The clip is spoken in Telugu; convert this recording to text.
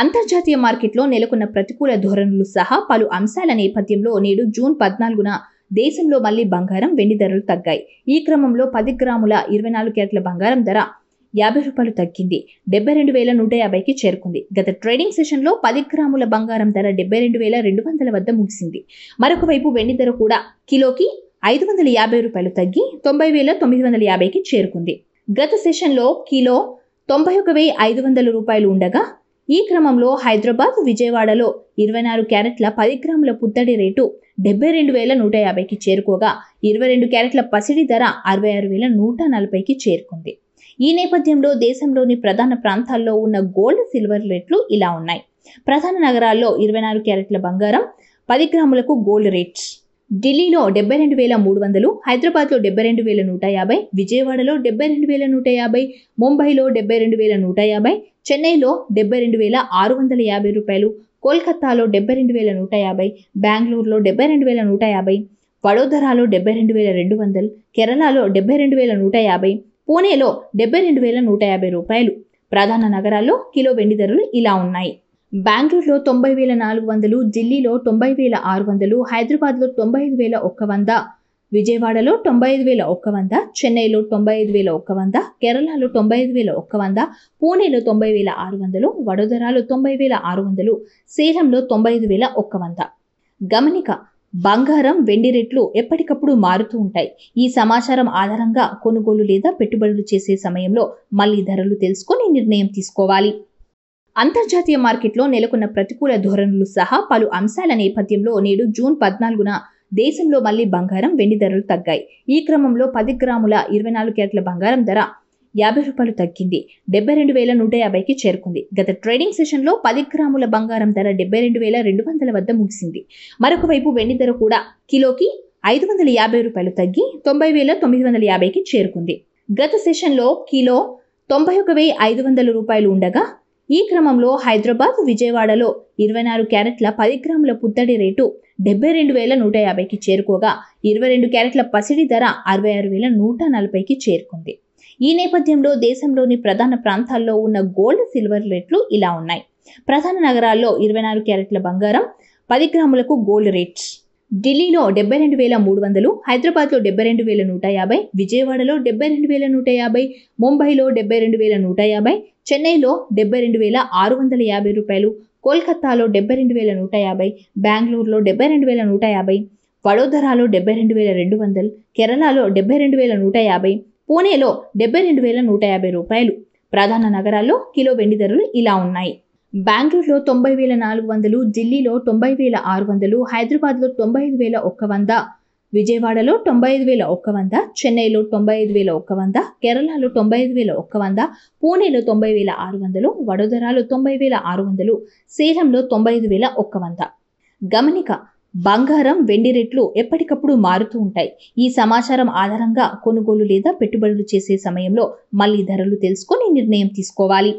అంతర్జాతీయ మార్కెట్లో నెలకొన్న ప్రతికూల ధోరణులు సహా పలు అంశాల నేపథ్యంలో నేడు జూన్ 14న దేశంలో మళ్లీ బంగారం, వెండి ధరలు తగ్గాయి. ఈ క్రమంలో 10 గ్రాముల 24 క్యారెట్ల బంగారం ధర ₹50 తగ్గింది. 72,150కి చేరుకుంది. గత ట్రేడింగ్ సెషన్లో 10 గ్రాముల బంగారం ధర 72,200 వద్ద ముగిసింది. మరొక వైపు వెండి ధర కూడా కిలోకి ₹550 తగ్గి 90,950కి చేరుకుంది. గత సెషన్లో కిలో ₹91,500 ఉండగా ఈ క్రమంలో హైదరాబాద్, విజయవాడలో 24 క్యారెట్ల 10 గ్రాముల పుత్తడి రేటు 72,150కి చేరుకోగా 22 క్యారెట్ల పసిడి ధర 66,140కి చేరుకుంది. ఈ నేపథ్యంలో దేశంలోని ప్రధాన ప్రాంతాల్లో ఉన్న గోల్డ్, సిల్వర్ రేట్లు ఇలా ఉన్నాయి. ప్రధాన నగరాల్లో 24 క్యారెట్ల బంగారం 10 గ్రాములకు గోల్డ్ రేట్స్: ఢిల్లీలో 72,300, హైదరాబాద్లో 72,150, విజయవాడలో 72,150, ముంబైలో 72,150, చెన్నైలో 72,650, కోల్కతాలో 72,150, బెంగళూరులో 72,150, వడోదరాలో 72,200, కేరళలో 72,150, పూణేలో 72,150. ప్రధాన నగరాల్లో కిలో వెండి ధరలు ఇలా ఉన్నాయి. బెంగళూరులో 90,400, ఢిల్లీలో 90,600, హైదరాబాద్లో 95,100, విజయవాడలో 95,100, చెన్నైలో 95,100, కేరళలో 95,100, పూణేలో 90,600, వడోదరాలో 90,600, సేలంలో 95,100. గమనిక: బంగారం, వెండి రేట్లు ఎప్పటికప్పుడు మారుతూ ఉంటాయి. ఈ సమాచారం ఆధారంగా కొనుగోలు లేదా పెట్టుబడులు చేసే సమయంలో మళ్లీ ధరలు తెలుసుకొని నిర్ణయం తీసుకోవాలి. అంతర్జాతీయ మార్కెట్లో నెలకొన్న ప్రతికూల ధోరణులు సహా పలు అంశాల నేపథ్యంలో నేడు జూన్ 14న దేశంలో మళ్లీ బంగారం, వెండి ధరలు తగ్గాయి. ఈ క్రమంలో 10 గ్రాముల 24 క్యారెట్ల బంగారం ధర ₹50 తగ్గింది. 72,150కి చేరుకుంది. గత ట్రేడింగ్ సెషన్లో 10 గ్రాముల బంగారం ధర 72,200 వద్ద ముగిసింది. మరొక వైపు వెండి ధర కూడా కిలోకి ₹550 తగ్గి 90,950కి చేరుకుంది. గత సెషన్లో కిలో ₹91,500 ఉండగా ఈ క్రమంలో హైదరాబాద్, విజయవాడలో 24 క్యారెట్ల 10 గ్రాముల పుత్తడి రేటు 72,150కి చేరుకోగా 22 క్యారెట్ల పసిడి ధర 66,140కి చేరుకుంది. ఈ నేపథ్యంలో దేశంలోని ప్రధాన ప్రాంతాల్లో ఉన్న గోల్డ్, సిల్వర్ రేట్లు ఇలా ఉన్నాయి. ప్రధాన నగరాల్లో 24 క్యారెట్ల బంగారం 10 గ్రాములకు గోల్డ్ రేట్స్: ఢిల్లీలో 72,300, హైదరాబాద్లో 72,150, విజయవాడలో 72,150, ముంబైలో 72,150, చెన్నైలో 72,650, కోల్కతాలో 72,150, బెంగళూరులో 72,150, వడోదరాలో 72,200, కేరళలో 72,150, పూణేలో 72,150. ప్రధాన నగరాల్లో కిలో వెండి ధరలు ఇలా ఉన్నాయి. బెంగళూరులో 90,400, ఢిల్లీలో 90,600, హైదరాబాద్లో 95,100, విజయవాడలో 95,100, చెన్నైలో 95,100, కేరళలో 95,100, పూణేలో 90,600, వడోదరాలో 90,600, సేలంలో 95,100. గమనిక: బంగారం, వెండి రేట్లు ఎప్పటికప్పుడు మారుతూ ఉంటాయి. ఈ సమాచారం ఆధారంగా కొనుగోలు లేదా పెట్టుబడులు చేసే సమయంలో మళ్లీ ధరలు తెలుసుకొని నిర్ణయం తీసుకోవాలి.